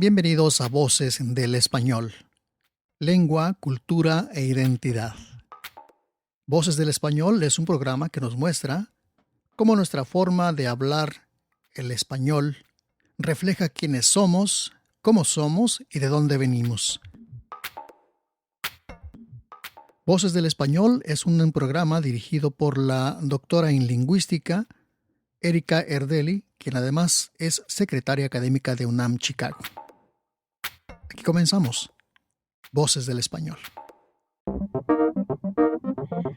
Bienvenidos a Voces del Español. Lengua, cultura e identidad. Voces del Español es un programa que nos muestra cómo nuestra forma de hablar el español refleja quiénes somos, cómo somos y de dónde venimos. Voces del Español es un programa dirigido por la doctora en lingüística Erika Erdeli, quien además es secretaria académica de UNAM Chicago. Aquí comenzamos. Voces del Español.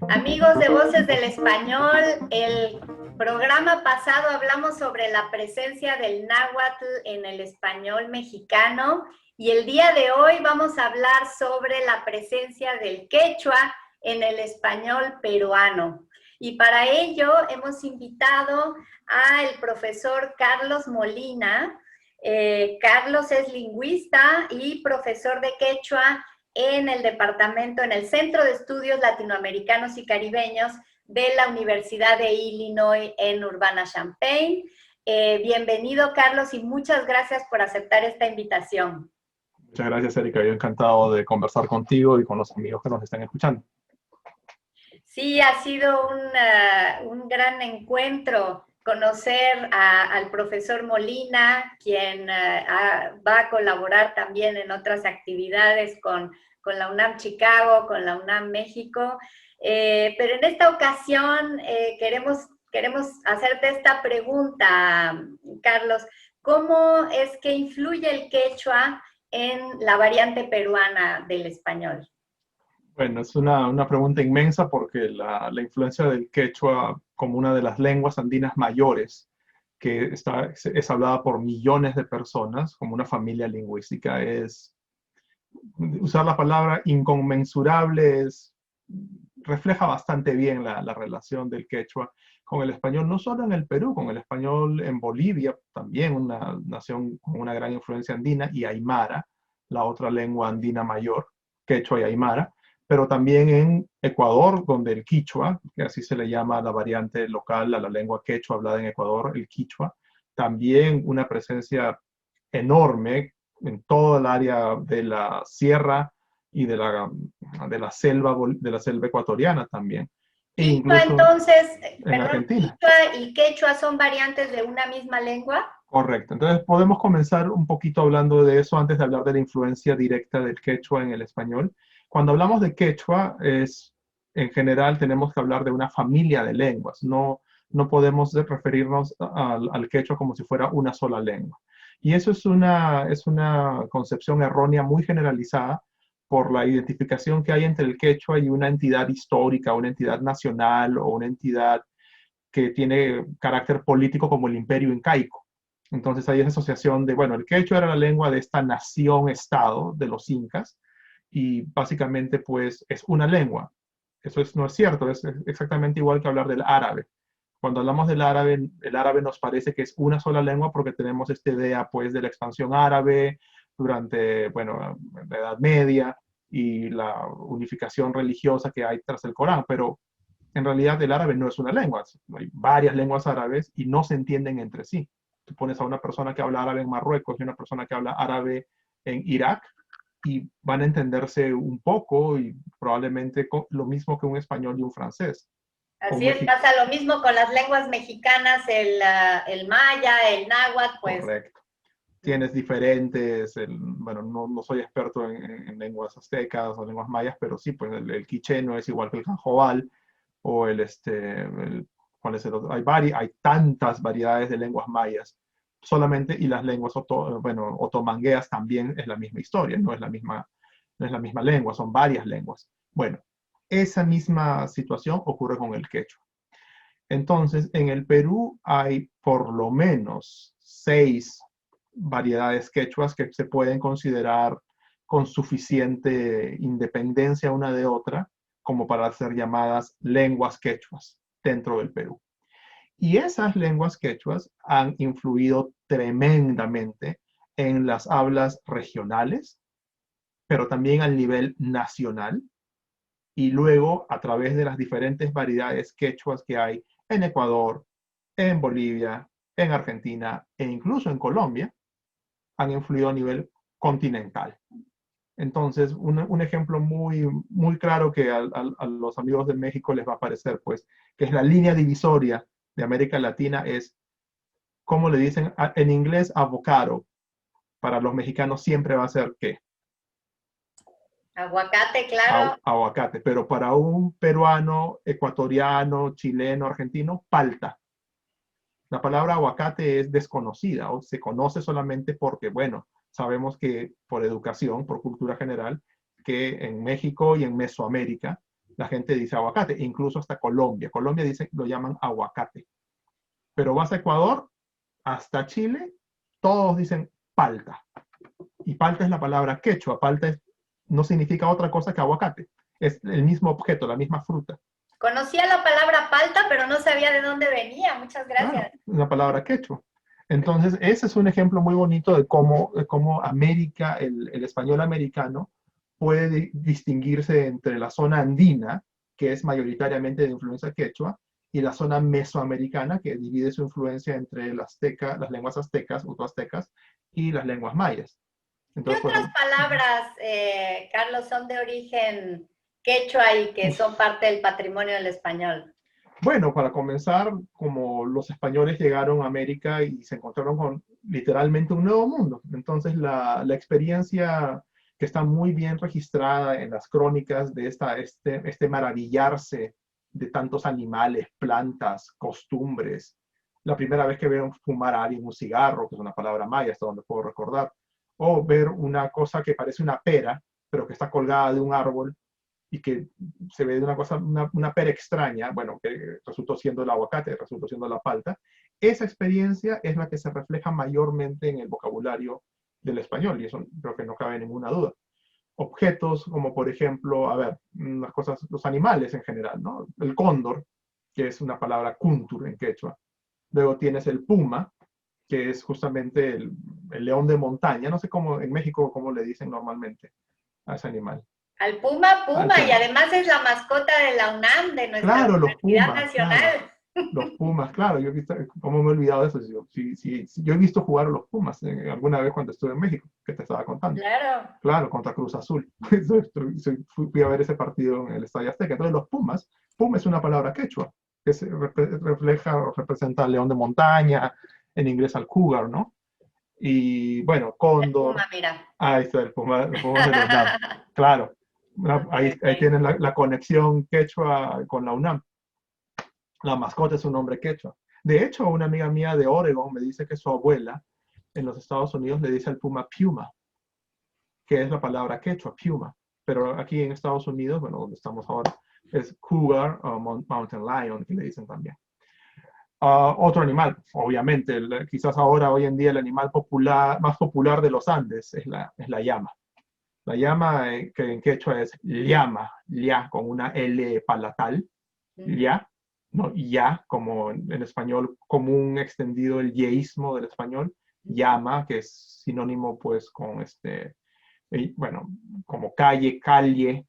Amigos de Voces del Español, el programa pasado hablamos sobre la presencia del náhuatl en el español mexicano y el día de hoy vamos a hablar sobre la presencia del quechua en el español peruano. Y para ello hemos invitado al profesor Carlos Molina. Carlos es lingüista y profesor de quechua en el Centro de Estudios Latinoamericanos y Caribeños de la Universidad de Illinois en Urbana-Champaign. Bienvenido, Carlos, y muchas gracias por aceptar esta invitación. Muchas gracias, Erika. Yo encantado de conversar contigo y con los amigos que nos están escuchando. Sí, ha sido un gran encuentro conocer al profesor Molina, quien va a colaborar también en otras actividades con la UNAM Chicago, con la UNAM México. Pero en esta ocasión queremos hacerte esta pregunta, Carlos. ¿Cómo es que influye el quechua en la variante peruana del español? Bueno, es una pregunta inmensa porque la influencia del quechua como una de las lenguas andinas mayores, que es hablada por millones de personas, como una familia lingüística, usar la palabra inconmensurable refleja bastante bien la relación del quechua con el español, no solo en el Perú, con el español en Bolivia, también una nación con una gran influencia andina, y aymara, la otra lengua andina mayor, quechua y aymara, pero también en Ecuador, donde el quichua, que así se le llama a la variante local, a la lengua quechua hablada en Ecuador, el quichua, también una presencia enorme en toda el área de la sierra y de la selva ecuatoriana también. E Quichua, incluso entonces, en Argentina. Quichua y quechua son variantes de una misma lengua. Correcto. Entonces podemos comenzar un poquito hablando de eso antes de hablar de la influencia directa del quechua en el español. Cuando hablamos de quechua, en general tenemos que hablar de una familia de lenguas. No podemos referirnos al quechua como si fuera una sola lengua. Y eso es una concepción errónea muy generalizada por la identificación que hay entre el quechua y una entidad histórica, una entidad nacional o una entidad que tiene carácter político como el imperio incaico. Entonces hay esa asociación de, bueno, el quechua era la lengua de esta nación-estado de los incas y básicamente pues es una lengua. Eso no es cierto, es exactamente igual que hablar del árabe. Cuando hablamos del árabe, el árabe nos parece que es una sola lengua porque tenemos esta idea pues de la expansión árabe durante, bueno, la Edad Media y la unificación religiosa que hay tras el Corán, pero en realidad el árabe no es una lengua. Hay varias lenguas árabes y no se entienden entre sí. Tú pones a una persona que habla árabe en Marruecos y una persona que habla árabe en Irak y van a entenderse un poco y probablemente lo mismo que un español y un francés. Así es, pasa lo mismo con las lenguas mexicanas, el maya, el náhuatl, pues. Correcto. Tienes diferentes, bueno, no soy experto en lenguas aztecas o lenguas mayas, pero sí, pues el quiché no es igual que el canjobal o ¿cuál es el otro? Hay tantas variedades de lenguas mayas solamente, y las lenguas otomangueas también es la misma historia, no es la misma lengua, son varias lenguas. Bueno, esa misma situación ocurre con el quechua. Entonces, en el Perú hay por lo menos 6 variedades quechuas que se pueden considerar con suficiente independencia una de otra como para ser llamadas lenguas quechuas dentro del Perú. Y esas lenguas quechuas han influido tremendamente en las hablas regionales, pero también al nivel nacional, y luego a través de las diferentes variedades quechuas que hay en Ecuador, en Bolivia, en Argentina e incluso en Colombia, han influido a nivel continental. Entonces, un ejemplo muy, muy claro que a los amigos de México les va a parecer, pues, que es la línea divisoria de América Latina, es, ¿cómo le dicen en inglés? Avocado. Para los mexicanos siempre va a ser, ¿qué? Aguacate, claro. Aguacate. Pero para un peruano, ecuatoriano, chileno, argentino, palta. La palabra aguacate es desconocida o se conoce solamente porque, bueno, sabemos que por educación, por cultura general, que en México y en Mesoamérica la gente dice aguacate, incluso hasta Colombia. Colombia dice, lo llaman aguacate. Pero vas a Ecuador, hasta Chile, todos dicen palta. Y palta es la palabra quechua. Palta no significa otra cosa que aguacate. Es el mismo objeto, la misma fruta. Conocía la palabra palta, pero no sabía de dónde venía. Muchas gracias. Claro, una palabra quechua. Entonces, ese es un ejemplo muy bonito de cómo América, el español americano, puede distinguirse entre la zona andina, que es mayoritariamente de influencia quechua, y la zona mesoamericana, que divide su influencia entre las lenguas aztecas, utoaztecas, y las lenguas mayas. Entonces, ¿qué otras palabras, Carlos, son de origen quechua y que son parte del patrimonio del español? Bueno, para comenzar, como los españoles llegaron a América y se encontraron con literalmente un nuevo mundo. Entonces, la experiencia que está muy bien registrada en las crónicas de este maravillarse de tantos animales, plantas, costumbres. La primera vez que vieron fumar a alguien un cigarro, que es una palabra maya, hasta donde puedo recordar, o ver una cosa que parece una pera, pero que está colgada de un árbol y que se ve de una pera extraña, bueno, que resultó siendo el aguacate, resultó siendo la palta. Esa experiencia es la que se refleja mayormente en el vocabulario del español, y eso creo que no cabe ninguna duda. Objetos como, por ejemplo, a ver, unas cosas, los animales en general, ¿no? El cóndor, que es una palabra kuntur en quechua. Luego tienes el puma, que es justamente el león de montaña. No sé cómo, en México, cómo le dicen normalmente a ese animal. Al puma, y además es la mascota de la UNAM, de nuestra Universidad Nacional. Claro, los pumas, claro, yo he visto, ¿cómo me he olvidado de eso? Yo he visto jugar a los pumas alguna vez cuando estuve en México, que te estaba contando. Claro, contra Cruz Azul. Fui a ver ese partido en el Estadio Azteca. Entonces los pumas, puma es una palabra quechua, que representa al león de montaña, en inglés al cougar, ¿no? Y bueno, cóndor. El puma, mira. Ahí está, el puma de los UNAM. Claro. Ahí tienen la conexión quechua con la UNAM. La mascota es un nombre quechua. De hecho, una amiga mía de Oregon me dice que su abuela en los Estados Unidos le dice al puma piuma, que es la palabra quechua, piuma. Pero aquí en Estados Unidos, bueno, donde estamos ahora, es cougar o mountain lion, que le dicen también. Otro animal, obviamente, quizás ahora, hoy en día, el animal más popular de los Andes es la llama. La llama, que en quechua es llama, ya, con una L palatal, ya, ¿no? Ya, como en español común extendido el yeísmo del español, llama, que es sinónimo, pues, con bueno, como calle,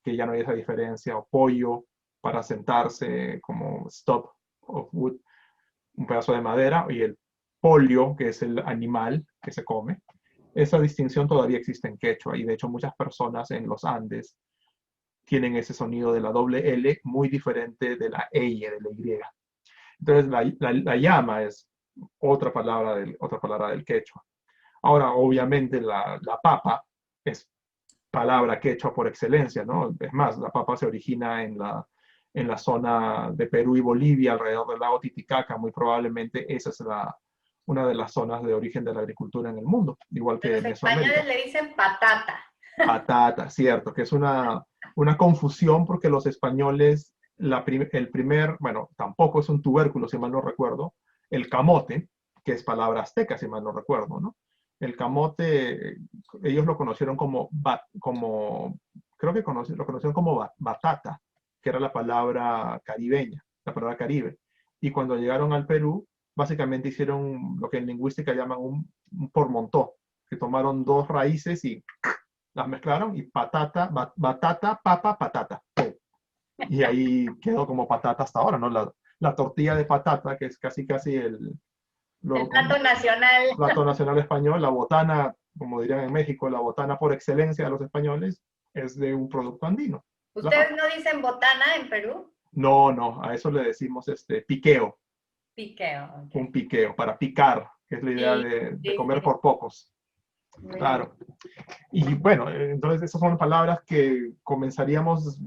que ya no hay esa diferencia, o pollo, para sentarse, como stop of wood, un pedazo de madera, y el pollo, que es el animal que se come. Esa distinción todavía existe en quechua, y de hecho muchas personas en los Andes tienen ese sonido de la doble L muy diferente de la E, de la Y. Entonces la llama es otra palabra del quechua. Ahora, obviamente, la papa es palabra quechua por excelencia, ¿no? Es más, la papa se origina en la zona de Perú y Bolivia, alrededor del lago Titicaca. Muy probablemente esa es una de las zonas de origen de la agricultura en el mundo, igual que en Mesoamérica. Los españoles le dicen patata. Patata, cierto, que es una confusión porque los españoles, bueno, tampoco es un tubérculo, si mal no recuerdo, el camote, que es palabra azteca, si mal no recuerdo, ¿no? El camote, ellos lo conocieron creo que lo conocieron como batata, que era la palabra caribeña, la palabra caribe. Y cuando llegaron al Perú, básicamente hicieron lo que en lingüística llaman un pormontó, que tomaron dos raíces y las mezclaron, y batata, papa, patata. Y ahí quedó como patata hasta ahora, ¿no? La tortilla de patata, que es casi el plato nacional. Plato nacional español, la botana como dirían en México, la botana por excelencia de los españoles es de un producto andino. ¿Ustedes no dicen botana en Perú? No, no, a eso le decimos piqueo. Piqueo. Okay. Un piqueo, para picar, que es la idea de comer por pocos. Claro. Y bueno, entonces esas son palabras que comenzaríamos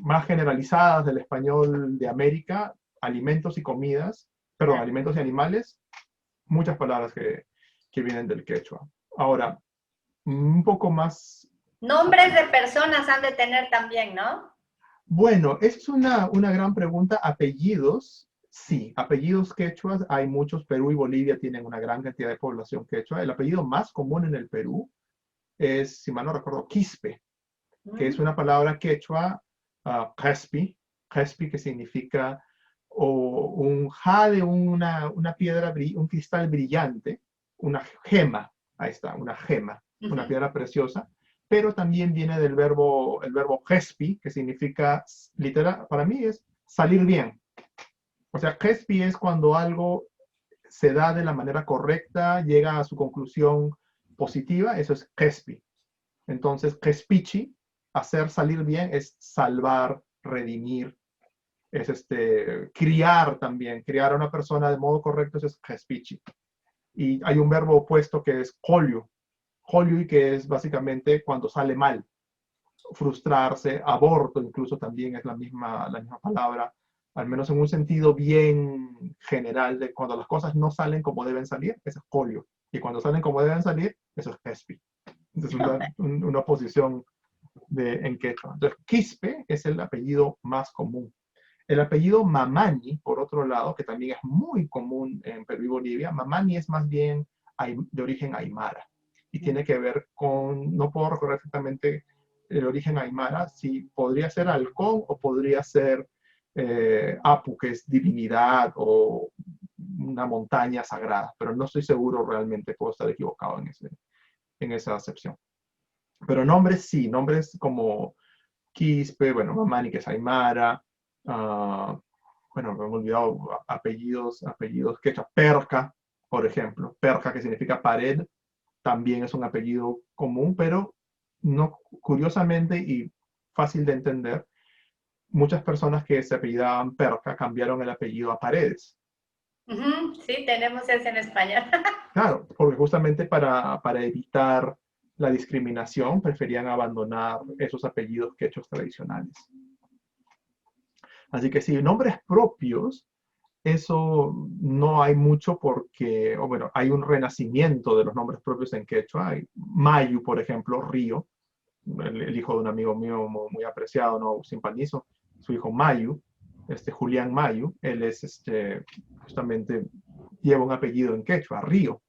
más generalizadas del español de América, alimentos y comidas, perdón, alimentos y animales, muchas palabras que vienen del quechua. Ahora, un poco más... Nombres de personas han de tener también, ¿no? Bueno, es una gran pregunta. Apellidos, sí, apellidos quechuas, hay muchos. Perú y Bolivia tienen una gran cantidad de población quechua. El apellido más común en el Perú es, si mal no recuerdo, Quispe, que es una palabra quechua, Crespi, que significa un jade, una piedra, un cristal brillante, una gema, ahí está, una gema, una piedra preciosa, pero también viene del el verbo Crespi, que significa, literal, para mí es salir bien. O sea, Crespi es cuando algo se da de la manera correcta, llega a su conclusión positiva, eso es Crespi. Entonces, Crespichi, hacer salir bien, es salvar, redimir, es criar también, criar a una persona de modo correcto, eso es Crespichi. Y hay un verbo opuesto que es Joliu, que es básicamente cuando sale mal, frustrarse, aborto incluso también es la misma palabra, al menos en un sentido bien general de cuando las cosas no salen como deben salir, eso es Joliu. Y cuando salen como deben salir, eso es Crespi. Es una oposición en quechua. Entonces, Quispe es el apellido más común. El apellido Mamani, por otro lado, que también es muy común en Perú y Bolivia, Mamani es más bien de origen aymara. Y tiene que ver con, no puedo recordar exactamente el origen aymara, si podría ser halcón o podría ser Apu, que es divinidad o una montaña sagrada, pero no estoy seguro realmente, puedo estar equivocado en esa acepción. Pero nombres sí, nombres como Quispe, bueno, Mamani, que es aymara, bueno, me he olvidado apellidos quechua, Perca, por ejemplo, Perca, que significa pared, también es un apellido común, pero no, curiosamente y fácil de entender, muchas personas que se apellidaban Perca cambiaron el apellido a Paredes. Sí, tenemos eso en español. Claro, porque justamente para evitar la discriminación preferían abandonar esos apellidos quechuas tradicionales. Así que sí, nombres propios, eso no hay mucho porque, bueno, hay un renacimiento de los nombres propios en quechua. Hay Mayu, por ejemplo, Río, el hijo de un amigo mío muy apreciado, ¿no? Simpanizo, su hijo Mayu, Julián Mayu, él es justamente lleva un apellido en quechua, Río.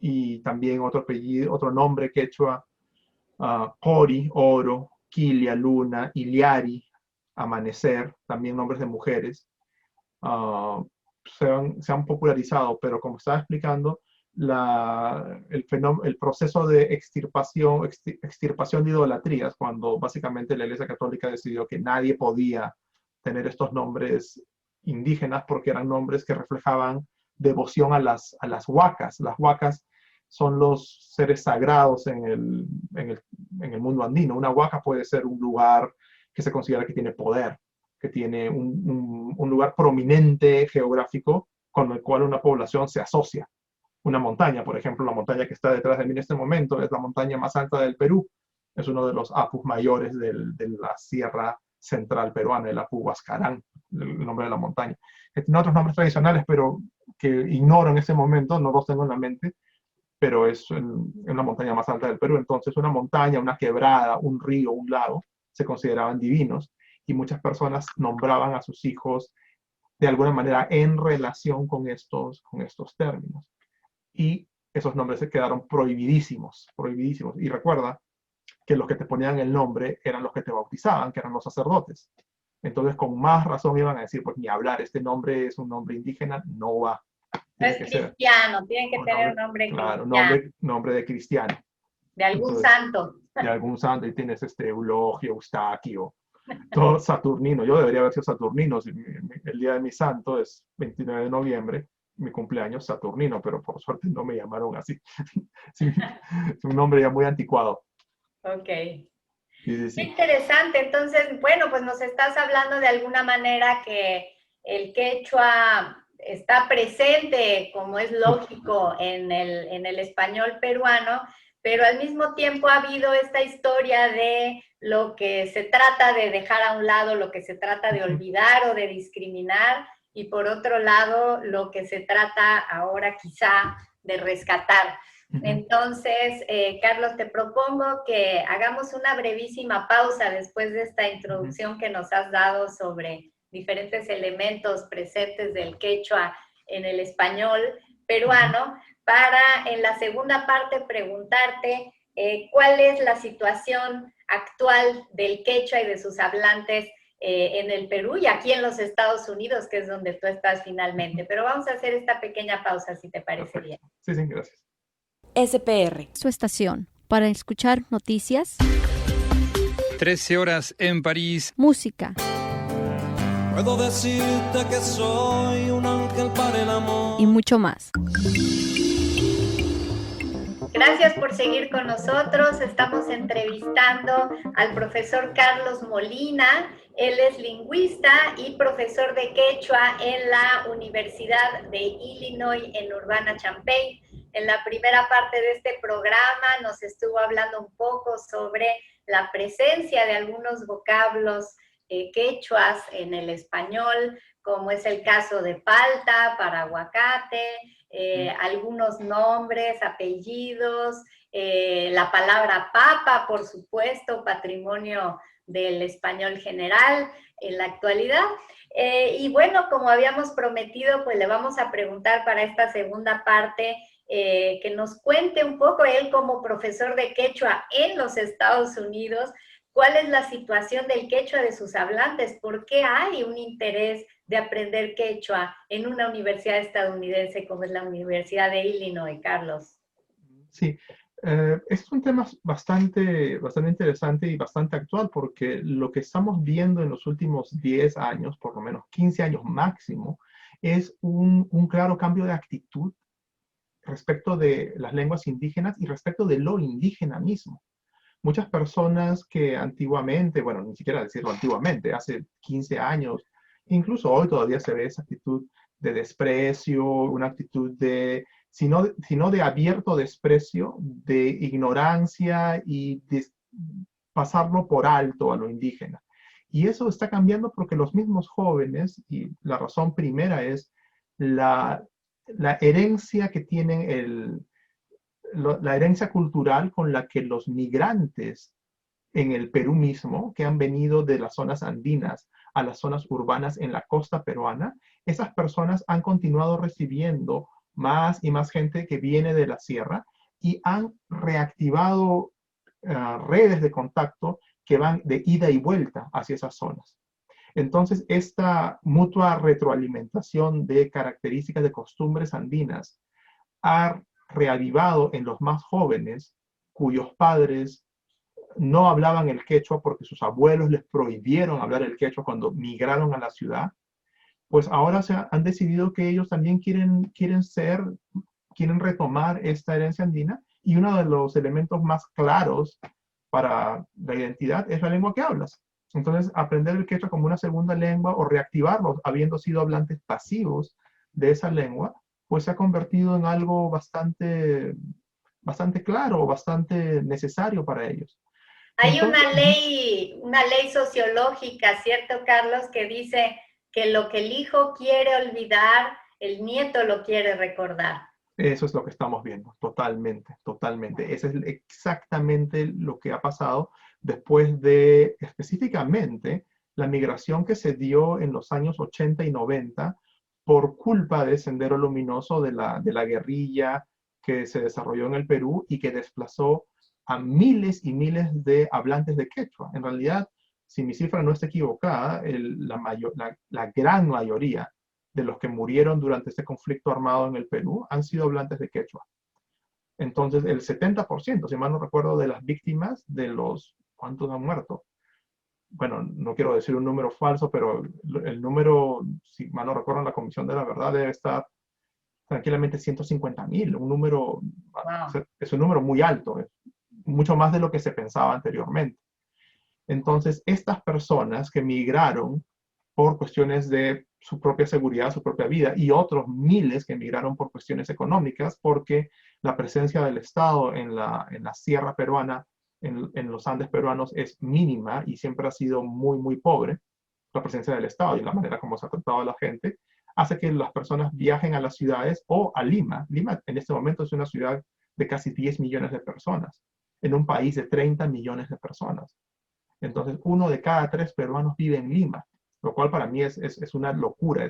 Y también otro apellido, otro nombre quechua, Cori, Oro, Quilia, Luna, Iliari, Amanecer, también nombres de mujeres, se han popularizado, pero como estaba explicando, el proceso de extirpación de idolatrías, cuando básicamente la Iglesia Católica decidió que nadie podía tener estos nombres indígenas porque eran nombres que reflejaban devoción a las huacas. Las huacas son los seres sagrados en el mundo andino. Una huaca puede ser un lugar que se considera que tiene poder, que tiene un lugar prominente geográfico con el cual una población se asocia. Una montaña, por ejemplo, la montaña que está detrás de mí en este momento es la montaña más alta del Perú. Es uno de los apus mayores de la sierra central peruana, el Apu Huascarán, el nombre de la montaña. Tiene otros nombres tradicionales, pero que ignoro en ese momento, no los tengo en la mente, pero es una montaña más alta del Perú. Entonces, una montaña, una quebrada, un río, un lago, se consideraban divinos y muchas personas nombraban a sus hijos de alguna manera en relación con estos términos. Y esos nombres se quedaron prohibidísimos. Y recuerda que los que te ponían el nombre eran los que te bautizaban, que eran los sacerdotes. Entonces, con más razón iban a decir, pues ni hablar, este nombre es un nombre indígena, no va. No es cristiano, tienen que tener un nombre cristiano. Claro, nombre de cristiano. De algún santo. De algún santo, y tienes Eulogio, Eustaquio, todo Saturnino. Yo debería haber sido Saturnino, el día de mi santo es 29 de noviembre, mi cumpleaños Saturnino, pero por suerte no me llamaron así. Sí, es un nombre ya muy anticuado. Ok. Sí, sí, Qué sí. interesante. Entonces, bueno, pues nos estás hablando de alguna manera que el quechua está presente, como es lógico, en el español peruano, pero al mismo tiempo ha habido esta historia de lo que se trata de dejar a un lado, lo que se trata de olvidar o de discriminar, y por otro lado, lo que se trata ahora quizá de rescatar. Entonces, Carlos, te propongo que hagamos una brevísima pausa después de esta introducción que nos has dado sobre diferentes elementos presentes del quechua en el español peruano, para en la segunda parte preguntarte cuál es la situación actual del quechua y de sus hablantes en el Perú y aquí en los Estados Unidos, que es donde tú estás finalmente. Pero vamos a hacer esta pequeña pausa, si te parece bien. Sí, sí, gracias. SPR, su estación, para escuchar noticias, 13 horas en París. música Puedo decirte que soy un ángel para el amor. y mucho más. Gracias por seguir con nosotros. Estamos entrevistando al profesor Carlos Molina. Él es lingüista y profesor de quechua en la Universidad de Illinois en Urbana-Champaign. En la primera parte de este programa nos estuvo hablando un poco sobre la presencia de algunos vocablos quechuas en el español, como es el caso de palta para aguacate, algunos nombres, apellidos, la palabra papa, por supuesto, patrimonio del español general en la actualidad. Y bueno, como habíamos prometido, pues le vamos a preguntar para esta segunda parte que nos cuente un poco él como profesor de quechua en los Estados Unidos, cuál es la situación del quechua de sus hablantes, por qué hay un interés de aprender quechua en una universidad estadounidense como es la Universidad de Illinois, Carlos. Sí, es un tema bastante interesante y bastante actual porque lo que estamos viendo en los últimos 10 años, por lo menos 15 años máximo, es un claro cambio de actitud respecto de las lenguas indígenas y respecto de lo indígena mismo. Muchas personas que antiguamente, bueno, ni siquiera decirlo antiguamente, hace 15 años, incluso hoy todavía se ve esa actitud de desprecio, una actitud de, sino de abierto desprecio, de ignorancia y de pasarlo por alto a lo indígena. Y eso está cambiando porque los mismos jóvenes, y la razón primera es la herencia que tienen la herencia cultural con la que los migrantes en el Perú mismo, que han venido de las zonas andinas a las zonas urbanas en la costa peruana, esas personas han continuado recibiendo más y más gente que viene de la sierra y han reactivado redes de contacto que van de ida y vuelta hacia esas zonas. Entonces, esta mutua retroalimentación de características de costumbres andinas ha reavivado en los más jóvenes, cuyos padres no hablaban el quechua porque sus abuelos les prohibieron hablar el quechua cuando migraron a la ciudad, pues ahora han decidido que ellos también quieren retomar esta herencia andina, y uno de los elementos más claros para la identidad es la lengua que hablas. Entonces, aprender el quechua como una segunda lengua o reactivarlos habiendo sido hablantes pasivos de esa lengua, pues se ha convertido en algo bastante claro, bastante necesario para ellos. Hay una ley sociológica, ¿cierto, Carlos?, que dice que lo que el hijo quiere olvidar, el nieto lo quiere recordar. Eso es lo que estamos viendo, totalmente, totalmente. Eso es exactamente lo que ha pasado después de, específicamente, la migración que se dio en los años 80 y 90 por culpa de Sendero Luminoso, de la guerrilla que se desarrolló en el Perú y que desplazó a miles y miles de hablantes de quechua. En realidad, si mi cifra no está equivocada, la gran mayoría de los que murieron durante este conflicto armado en el Perú han sido hablantes de quechua. Entonces, el 70%, si mal no recuerdo, de las víctimas de los... ¿Cuántos han muerto? Bueno, no quiero decir un número falso, pero el número, si mal no recuerdo, en la Comisión de la Verdad debe estar tranquilamente 150.000, un número, Wow. es un número muy alto, es mucho más de lo que se pensaba anteriormente. Entonces, estas personas que migraron por cuestiones de su propia seguridad, su propia vida, y otros miles que migraron por cuestiones económicas, porque la presencia del Estado en la sierra peruana, en los Andes peruanos, es mínima y siempre ha sido muy, muy pobre. La presencia del Estado y la manera como se ha tratado a la gente hace que las personas viajen a las ciudades o a Lima. Lima en este momento es una ciudad de casi 10 millones de personas, en un país de 30 millones de personas. Entonces, 1 de cada 3 peruanos vive en Lima, lo cual para mí es una locura.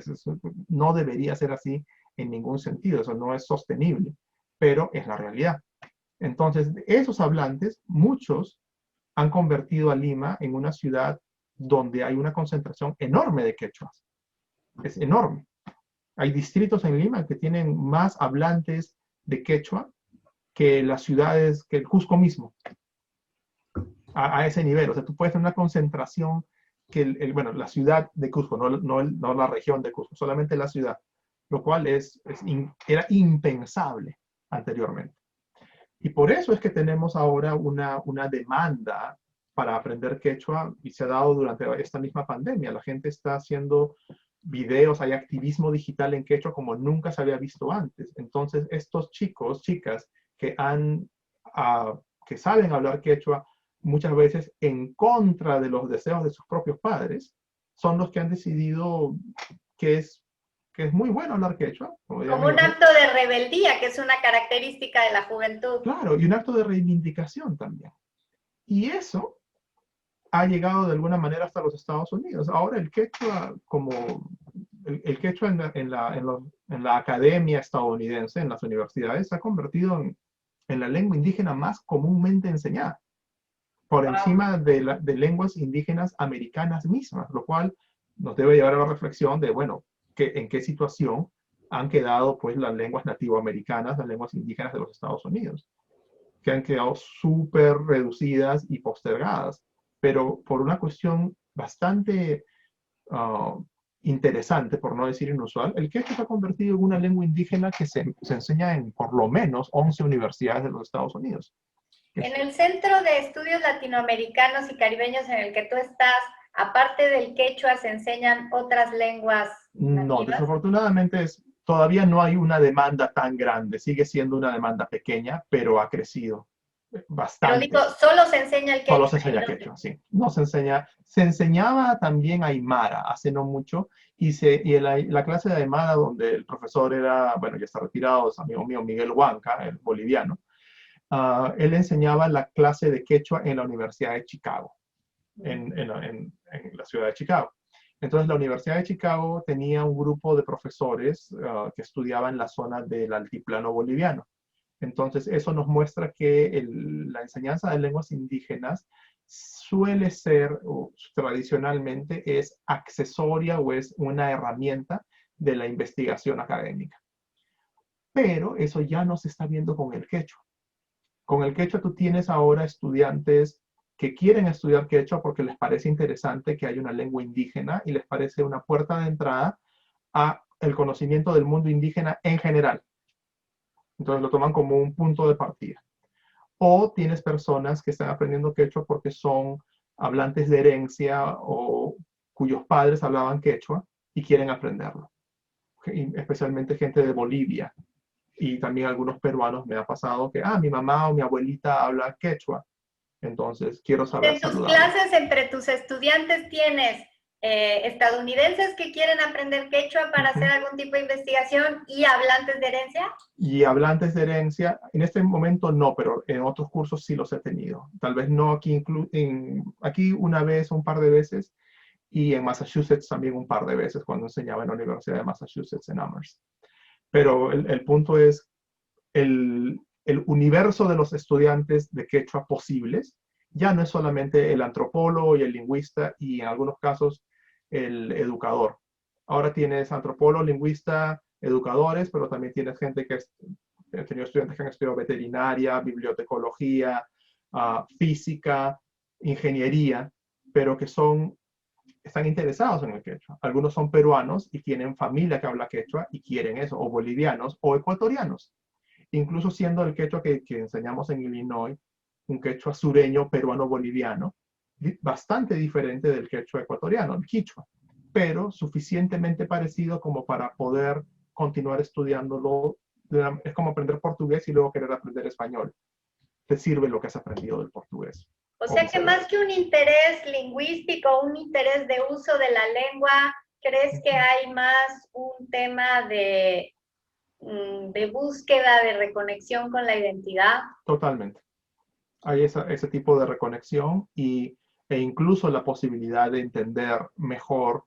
No debería ser así en ningún sentido. Eso no es sostenible, pero es la realidad. Entonces, esos hablantes, muchos han convertido a Lima en una ciudad donde hay una concentración enorme de quechuas. Es enorme. Hay distritos en Lima que tienen más hablantes de quechua que las ciudades, que el Cusco mismo. A ese nivel. O sea, tú puedes tener una concentración que, bueno, la ciudad de Cusco, no la región de Cusco, solamente la ciudad, lo cual era impensable anteriormente. Y por eso es que tenemos ahora una demanda para aprender quechua y se ha dado durante esta misma pandemia. La gente está haciendo videos, hay activismo digital en quechua como nunca se había visto antes. Entonces, estos chicos, chicas que que saben hablar quechua, muchas veces en contra de los deseos de sus propios padres, son los que han decidido que es muy bueno hablar quechua. Como un acto de rebeldía, que es una característica de la juventud. Claro, y un acto de reivindicación también. Y eso ha llegado de alguna manera hasta los Estados Unidos. Ahora el quechua, el quechua en la academia estadounidense, en las universidades, se ha convertido en la lengua indígena más comúnmente enseñada, por encima de lenguas indígenas americanas mismas, lo cual nos debe llevar a la reflexión de, bueno, en qué situación han quedado pues las lenguas nativoamericanas, las lenguas indígenas de los Estados Unidos, que han quedado súper reducidas y postergadas, pero por una cuestión bastante interesante, por no decir inusual, el quechua se ha convertido en una lengua indígena que se enseña en por lo menos 11 universidades de los Estados Unidos. En el Centro de Estudios Latinoamericanos y Caribeños en el que tú estás, aparte del quechua, ¿se enseñan otras lenguas nativas? No, desafortunadamente todavía no hay una demanda tan grande. Sigue siendo una demanda pequeña, pero ha crecido bastante. Pero digo, solo se enseña el quechua. Solo se enseña quechua, sí. No se enseña. Se enseñaba también aymara hace no mucho, y la clase de aymara donde el profesor era, bueno, ya está retirado, es amigo mío, Miguel Huanca, el boliviano. Él enseñaba la clase de quechua en la Universidad de Chicago, en la ciudad de Chicago. Entonces, la Universidad de Chicago tenía un grupo de profesores que estudiaban la zona del altiplano boliviano. Entonces, eso nos muestra que la enseñanza de lenguas indígenas suele ser, o tradicionalmente, es accesoria o es una herramienta de la investigación académica. Pero eso ya no se está viendo con el quechua. Con el quechua tú tienes ahora estudiantes que quieren estudiar quechua porque les parece interesante que haya una lengua indígena y les parece una puerta de entrada a el conocimiento del mundo indígena en general. Entonces lo toman como un punto de partida. O tienes personas que están aprendiendo quechua porque son hablantes de herencia o cuyos padres hablaban quechua y quieren aprenderlo. Especialmente gente de Bolivia. Y también algunos peruanos me ha pasado que, mi mamá o mi abuelita habla quechua. Entonces, quiero saber. En tus clases, entre tus estudiantes, tienes estadounidenses que quieren aprender quechua para hacer algún tipo de investigación y hablantes de herencia. Y hablantes de herencia, en este momento no, pero en otros cursos sí los he tenido. Tal vez no aquí, aquí una vez, un par de veces, y en Massachusetts también un par de veces cuando enseñaba en la Universidad de Massachusetts en Amherst. Pero el punto es, el universo de los estudiantes de quechua posibles ya no es solamente el antropólogo y el lingüista y en algunos casos el educador. Ahora tienes antropólogo, lingüista, educadores, pero también tienes gente que he tenido estudiantes que han estudiado veterinaria, bibliotecología, física, ingeniería, pero que son están interesados en el quechua. Algunos son peruanos y tienen familia que habla quechua y quieren eso, o bolivianos o ecuatorianos. Incluso siendo el quechua que enseñamos en Illinois, un quechua sureño, peruano, boliviano, bastante diferente del quechua ecuatoriano, el quichua, pero suficientemente parecido como para poder continuar estudiándolo. Es como aprender portugués y luego querer aprender español. Te sirve lo que has aprendido del portugués. O sea que más que un interés lingüístico, un interés de uso de la lengua, ¿crees que hay más un tema de búsqueda, de reconexión con la identidad? Totalmente. Hay ese tipo de reconexión e incluso la posibilidad de entender mejor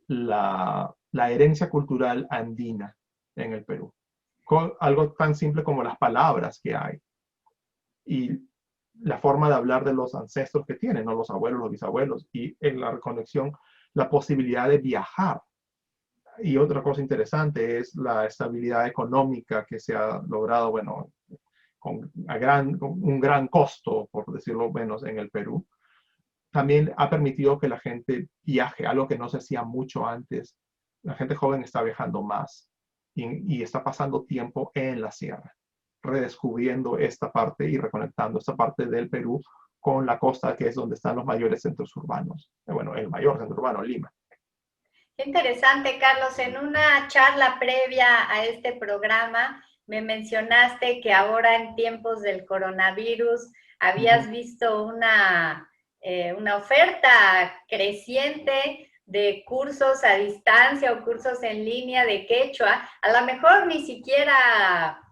la herencia cultural andina en el Perú. Con algo tan simple como las palabras que hay y la forma de hablar de los ancestros que tienen, ¿no? Los abuelos, los bisabuelos, y en la reconexión, la posibilidad de viajar. Y otra cosa interesante es la estabilidad económica que se ha logrado, bueno, con un gran costo, por decirlo menos, en el Perú. También ha permitido que la gente viaje, algo que no se hacía mucho antes. La gente joven está viajando más y está pasando tiempo en la sierra, redescubriendo esta parte y reconectando esta parte del Perú con la costa, que es donde están los mayores centros urbanos. Bueno, el mayor centro urbano, Lima. Qué interesante, Carlos. En una charla previa a este programa, me mencionaste que ahora en tiempos del coronavirus habías visto una oferta creciente de cursos a distancia o cursos en línea de quechua, a lo mejor ni siquiera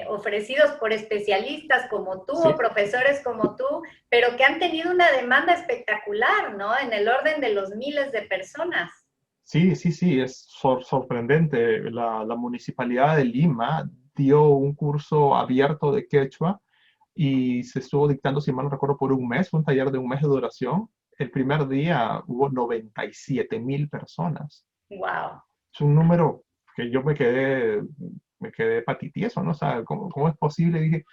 ofrecidos por especialistas como tú, sí, o profesores como tú, pero que han tenido una demanda espectacular, ¿no? En el orden de los miles de personas. Sí, es sorprendente. La Municipalidad de Lima dio un curso abierto de quechua y se estuvo dictando, si mal no recuerdo, por un mes, un taller de un mes de duración. El primer día hubo 97,000 personas. ¡Wow! Es un número que yo me quedé patitieso, ¿no? O sea, ¿cómo es posible? Dije,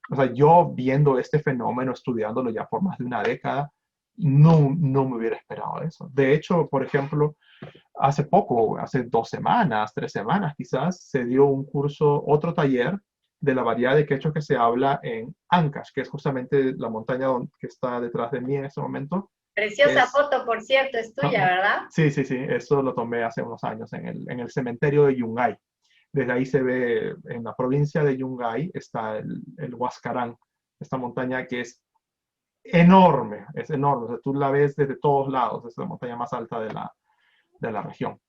o sea, yo viendo este fenómeno, estudiándolo ya por más de una década, no me hubiera esperado eso. De hecho, por ejemplo, hace poco, hace 2 semanas, 3 semanas quizás, se dio un curso, otro taller de la variedad de quechua que se habla en Ancash, que es justamente la montaña que está detrás de mí en este momento. Preciosa foto, por cierto, es tuya, ¿verdad? Sí, eso lo tomé hace unos años en el cementerio de Yungay. Desde ahí se ve, en la provincia de Yungay, está el Huascarán, esta montaña que es enorme, o sea, tú la ves desde todos lados, es la montaña más alta de la región.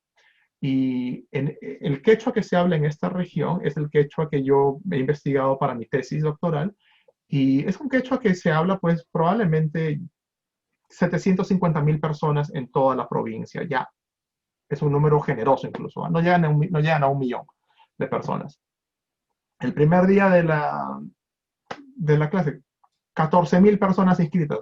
Y el quechua que se habla en esta región es el quechua que yo he investigado para mi tesis doctoral, y es un quechua que se habla pues probablemente 750,000 personas en toda la provincia, ya. Es un número generoso incluso, no llegan a un millón de personas. El primer día de la clase, 14,000 personas inscritas.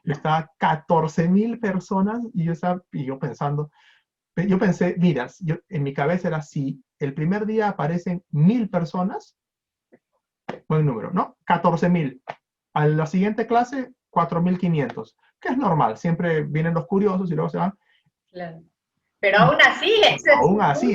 Estaba 14,000 personas y yo pensé, mira, en mi cabeza era, si el primer día aparecen 1,000 personas, buen número, ¿no? 14,000. A la siguiente clase, 4,500, que es normal, siempre vienen los curiosos y luego se van. Claro. Pero aún así,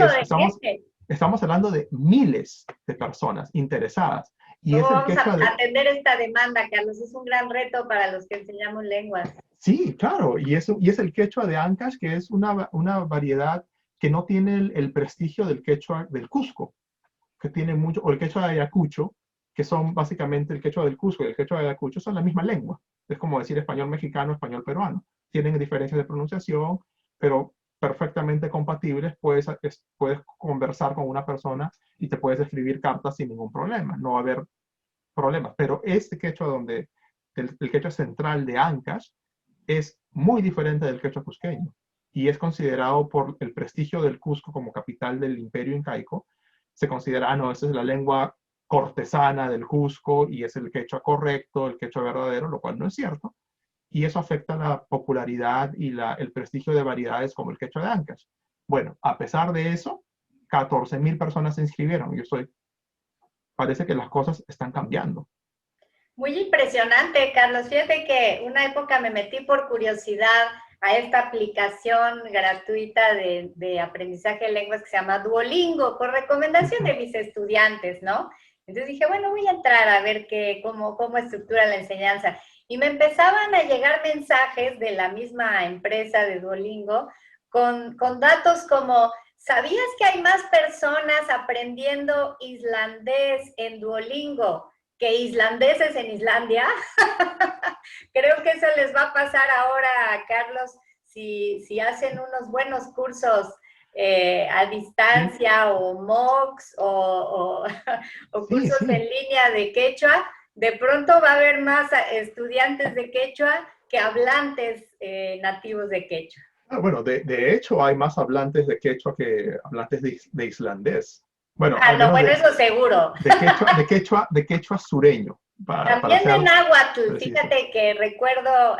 estamos hablando de miles de personas interesadas. Y ¿cómo vamos a atender esta demanda, Carlos? Es un gran reto para los que enseñamos lenguas. Sí, claro, y es el quechua de Ancash, que es una variedad que no tiene el prestigio del quechua del Cusco, que tiene mucho, o el quechua de Ayacucho, que son básicamente el quechua del Cusco y el quechua de Ayacucho son la misma lengua. Es como decir español mexicano, español peruano. Tienen diferencias de pronunciación, pero perfectamente compatibles. Puedes conversar con una persona y te puedes escribir cartas sin ningún problema. No va a haber problemas. Pero este quechua el quechua central de Ancash es muy diferente del quechua cusqueño y es considerado por el prestigio del Cusco como capital del imperio incaico. Se considera, esa es la lengua cortesana del Cusco y es el quechua correcto, el quechua verdadero, lo cual no es cierto. Y eso afecta la popularidad y el prestigio de variedades como el quechua de Ancash. Bueno, a pesar de eso, 14,000 personas se inscribieron. Parece que las cosas están cambiando. Muy impresionante, Carlos. Fíjate que una época me metí por curiosidad a esta aplicación gratuita de aprendizaje de lenguas que se llama Duolingo, por recomendación de mis estudiantes, ¿no? Entonces dije, bueno, voy a entrar a ver cómo estructura la enseñanza. Y me empezaban a llegar mensajes de la misma empresa de Duolingo con datos como, ¿sabías que hay más personas aprendiendo islandés en Duolingo que islandeses en Islandia? Creo que eso les va a pasar ahora, Carlos, si hacen unos buenos cursos a distancia o MOOCs o cursos en línea de quechua. De pronto va a haber más estudiantes de quechua que hablantes nativos de quechua. Bueno, de hecho hay más hablantes de quechua que hablantes de islandés. Bueno, no, bueno, eso seguro. De quechua sureño. También de náhuatl. Fíjate que recuerdo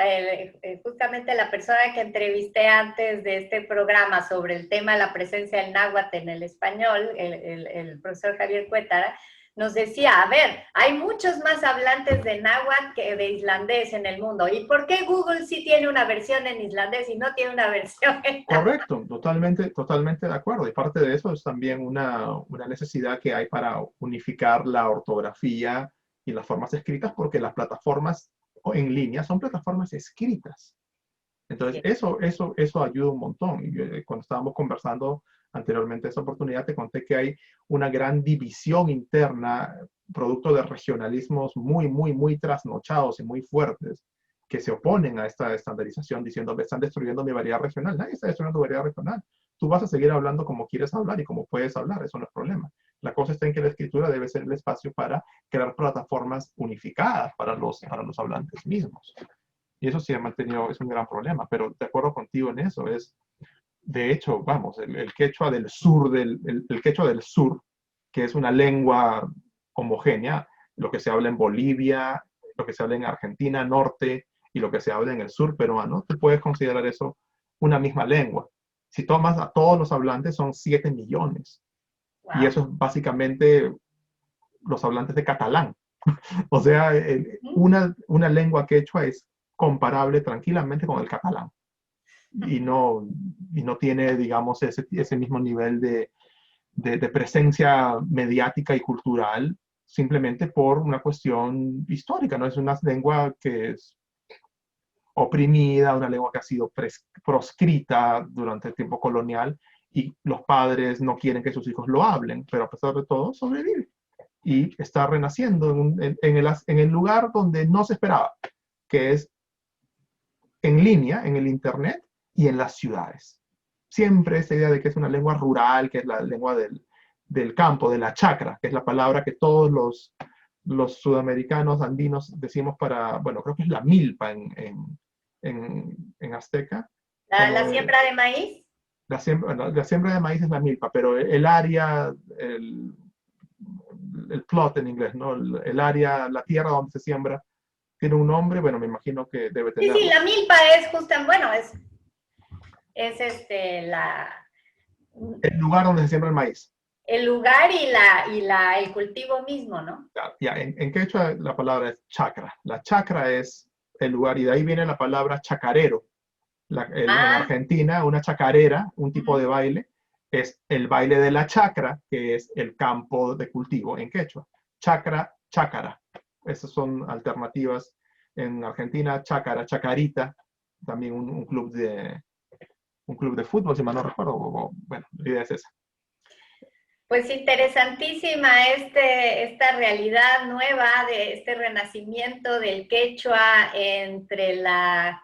justamente la persona que entrevisté antes de este programa sobre el tema de la presencia del náhuatl en el español, el profesor Javier Cuétara, nos decía, a ver, hay muchos más hablantes de náhuatl que de islandés en el mundo. ¿Y por qué Google sí tiene una versión en islandés y no tiene una versión en náhuatl? Correcto, totalmente de acuerdo. Y parte de eso es también una necesidad que hay para unificar la ortografía y las formas escritas, porque las plataformas en línea son plataformas escritas. Entonces, eso ayuda un montón. Y cuando estábamos conversando anteriormente esa oportunidad, te conté que hay una gran división interna, producto de regionalismos muy trasnochados y muy fuertes, que se oponen a esta estandarización diciendo, me están destruyendo mi variedad regional. Nadie está destruyendo tu variedad regional. Tú vas a seguir hablando como quieres hablar y como puedes hablar, eso no es problema. La cosa está en que la escritura debe ser el espacio para crear plataformas unificadas para los hablantes mismos. Y eso sí ha mantenido, es un gran problema, pero de acuerdo contigo en eso, de hecho, vamos, el quechua del sur, el quechua del sur, que es una lengua homogénea, lo que se habla en Bolivia, lo que se habla en Argentina norte y lo que se habla en el sur peruano, tú puedes considerar eso una misma lengua. Si tomas a todos los hablantes, son 7 millones. Wow. Y eso es básicamente los hablantes de catalán. O sea, una lengua quechua es comparable tranquilamente con el catalán. Y no tiene, digamos, ese mismo nivel de presencia mediática y cultural, simplemente por una cuestión histórica, ¿no? Es una lengua que es oprimida, una lengua que ha sido proscrita durante el tiempo colonial, y los padres no quieren que sus hijos lo hablen, pero a pesar de todo sobrevive. Y está renaciendo en el lugar donde no se esperaba, que es en línea, en el internet y en las ciudades. Siempre esa idea de que es una lengua rural, que es la lengua del campo, de la chacra, que es la palabra que todos los sudamericanos andinos decimos para, bueno, creo que es la milpa en azteca. ¿La siembra de maíz? La siembra de maíz es la milpa, pero el área, el plot en inglés, ¿no? El área, la tierra donde se siembra, tiene un nombre, bueno, me imagino que debe tener. Sí, la milpa es justamente, bueno, es el lugar donde se siembra el maíz. El lugar y el cultivo mismo, ¿no? Ya, en quechua la palabra es chacra. La chacra es el lugar, y de ahí viene la palabra chacarero. En Argentina, una chacarera, un tipo de baile, es el baile de la chacra, que es el campo de cultivo en quechua. Chacra, chácara. Esas son alternativas. En Argentina, chácara, chacarita, también un club de fútbol, si mal no recuerdo. Bueno, la idea es esa. Pues interesantísima esta realidad nueva de este renacimiento del quechua entre la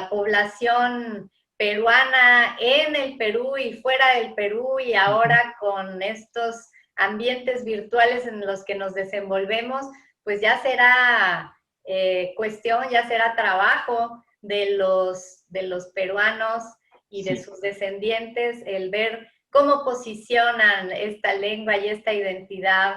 población peruana en el Perú y fuera del Perú, y ahora con estos ambientes virtuales en los que nos desenvolvemos, pues ya será ya será trabajo de los peruanos y de sus descendientes el ver cómo posicionan esta lengua y esta identidad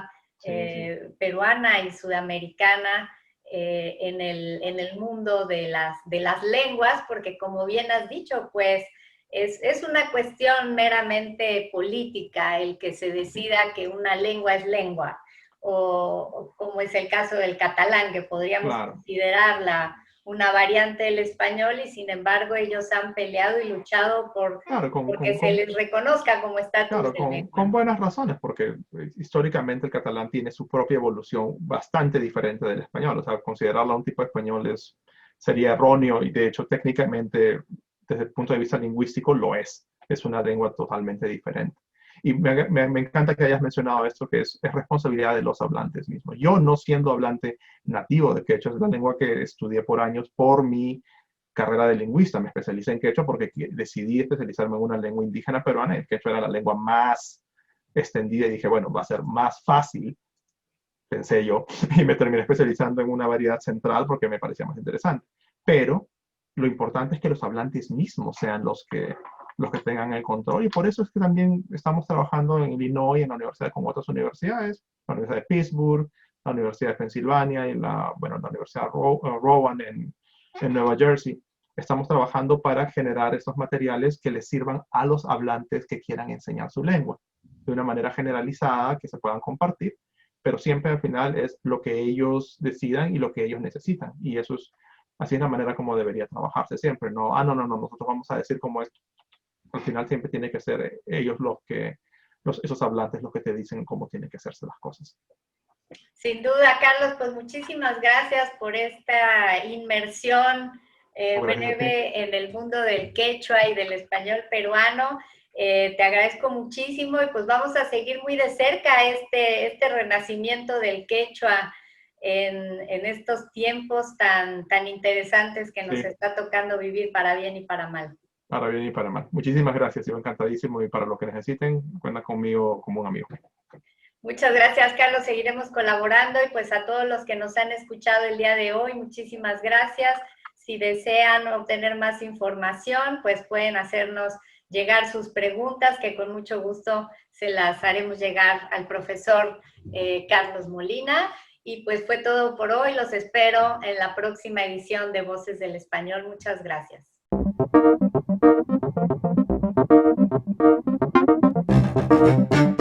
peruana y sudamericana en el mundo de las lenguas, porque como bien has dicho, pues es una cuestión meramente política el que se decida que una lengua es lengua, o como es el caso del catalán, que podríamos considerarla una variante del español y sin embargo ellos han peleado y luchado porque se les reconozca como estatus de lengua. Con buenas razones, porque históricamente el catalán tiene su propia evolución bastante diferente del español. O sea, considerarlo un tipo de español sería erróneo y de hecho técnicamente desde el punto de vista lingüístico lo es. Es una lengua totalmente diferente. Y me encanta que hayas mencionado esto, que es responsabilidad de los hablantes mismos. Yo, no siendo hablante nativo de quechua, es la lengua que estudié por años por mi carrera de lingüista. Me especialicé en quechua porque decidí especializarme en una lengua indígena peruana. El quechua era la lengua más extendida y dije, bueno, va a ser más fácil, pensé yo, y me terminé especializando en una variedad central porque me parecía más interesante. Pero lo importante es que los hablantes mismos sean los que tengan el control, y por eso es que también estamos trabajando en Illinois, en la universidad, con otras universidades, la Universidad de Pittsburgh, la Universidad de Pensilvania y la Universidad Rowan en Nueva Jersey. Estamos trabajando para generar estos materiales que les sirvan a los hablantes que quieran enseñar su lengua, de una manera generalizada, que se puedan compartir, pero siempre al final es lo que ellos decidan y lo que ellos necesitan, y así es la manera como debería trabajarse siempre. No, nosotros vamos a decir cómo es. Al final siempre tiene que ser ellos esos hablantes los que te dicen cómo tienen que hacerse las cosas. Sin duda, Carlos, pues muchísimas gracias por esta inmersión breve en el mundo del quechua y del español peruano. Te agradezco muchísimo y pues vamos a seguir muy de cerca este renacimiento del quechua en estos tiempos tan interesantes que nos está tocando vivir para bien y para mal. Para bien y para mal. Muchísimas gracias, yo encantadísimo, y para lo que necesiten, cuenta conmigo como un amigo. Muchas gracias, Carlos. Seguiremos colaborando y pues a todos los que nos han escuchado el día de hoy, muchísimas gracias. Si desean obtener más información, pues pueden hacernos llegar sus preguntas, que con mucho gusto se las haremos llegar al profesor Carlos Molina. Y pues fue todo por hoy. Los espero en la próxima edición de Voces del Español. Muchas gracias. Thank you.